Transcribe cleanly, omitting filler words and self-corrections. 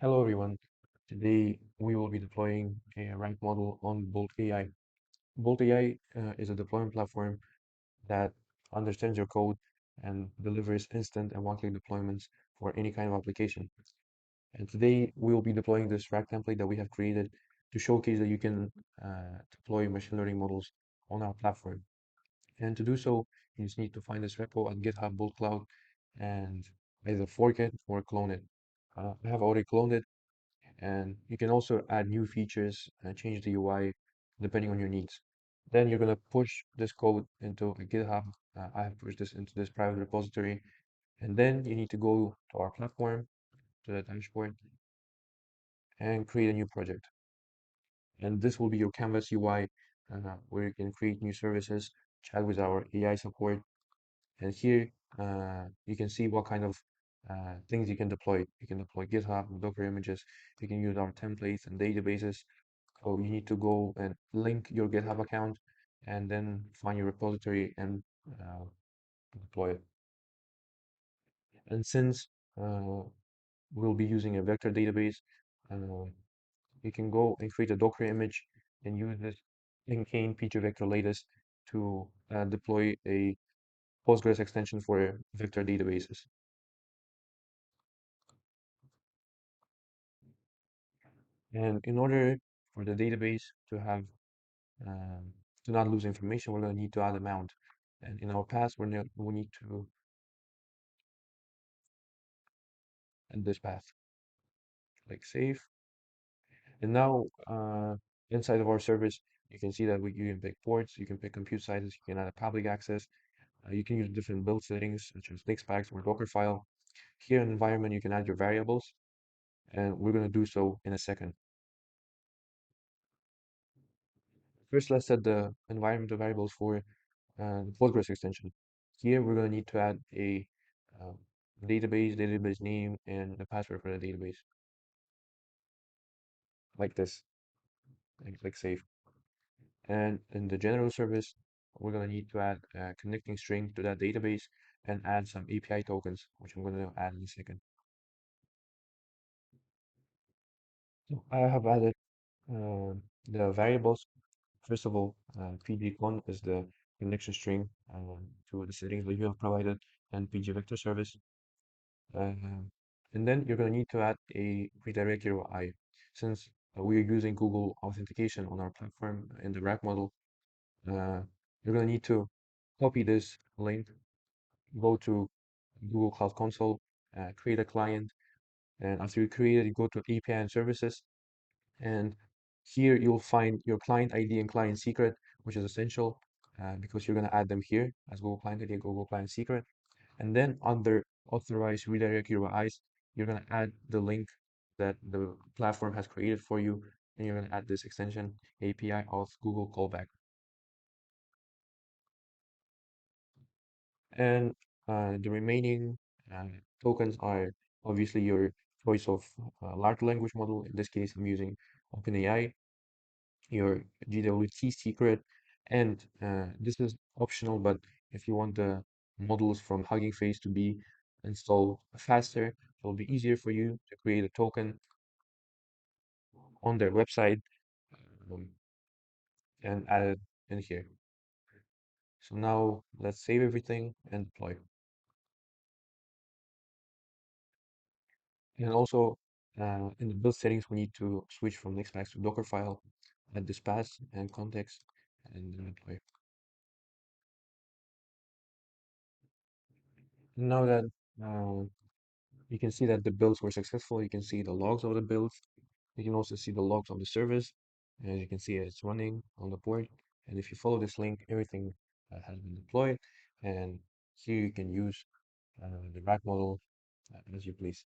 Hello everyone. Today we will be deploying a rank model on Bult.ai. Bult.ai is a deployment platform that understands your code and delivers instant and one-click deployments for any kind of application. And today we will be deploying this RAG template that we have created to showcase that you can deploy machine learning models on our platform. And to do so, you just need to find this repo at GitHub Bolt Cloud and either fork it or clone it. I have already cloned it, and you can also add new features and change the UI depending on your needs. Then you're going to push this code into a GitHub. I have pushed this into this private repository, and then you need to go to our platform, to the dashboard, and create a new project. And this will be your Canvas UI, where you can create new services, chat with our AI support, and here you can see what kind of things you can deploy. You can deploy GitHub, Docker images. You can use our templates and databases. So you need to go and link your GitHub account and then find your repository and uh, deploy it. And since we'll be using a vector database, uh, you can go and create a Docker image and use this Linkane feature vector latest to deploy a Postgres extension for vector databases. And in order for the database to have um, to not lose information, we're going to need to add a mount. And in our path, we need to end this path, like save. And now inside of our service, you can see that you can pick ports, you can pick compute sizes, you can add a public access, you can use different build settings such as Nixpacks or Dockerfile. Here in environment, you can add your variables, and we're going to do so in a second. First, let's set the environmental variables for the Postgres extension. Here, we're going to need to add a uh, database name, and the password for the database, like this, and click save. And in the general service, we're going to need to add a connecting string to that database and add some API tokens, which I'm going to add in a second. So I have added the variables. First of all, pg_con is the connection string to the settings that you have provided and pg vector service. And then you're going to need to add a redirect URI. Since we are using Google authentication on our platform in the RAG model, you're going to need to copy this link, go to Google Cloud Console, create a client, and after you create it, you go to API and services, and here you'll find your client ID and client secret, which is essential because you're going to add them here as Google Client ID and Google Client Secret. And then under authorized redirect URIs, you're going to add the link that the platform has created for you, and you're going to add this extension API of Google callback. And the remaining tokens are obviously your choice of large language model. In this case, I'm using OpenAI, your GWT secret, and this is optional, but if you want the models from Hugging Face to be installed faster, it'll be easier for you to create a token on their website um, and add it in here. So now let's save everything and deploy. And also in the build settings, we need to switch from Nixpacks to Dockerfile, add this path and context, and then deploy. Now that uh, you can see that the builds were successful, you can see the logs of the builds. You can also see the logs of the service. As you can see, it's running on the port. And if you follow this link, everything has been deployed. And here you can use the RAG model as you please.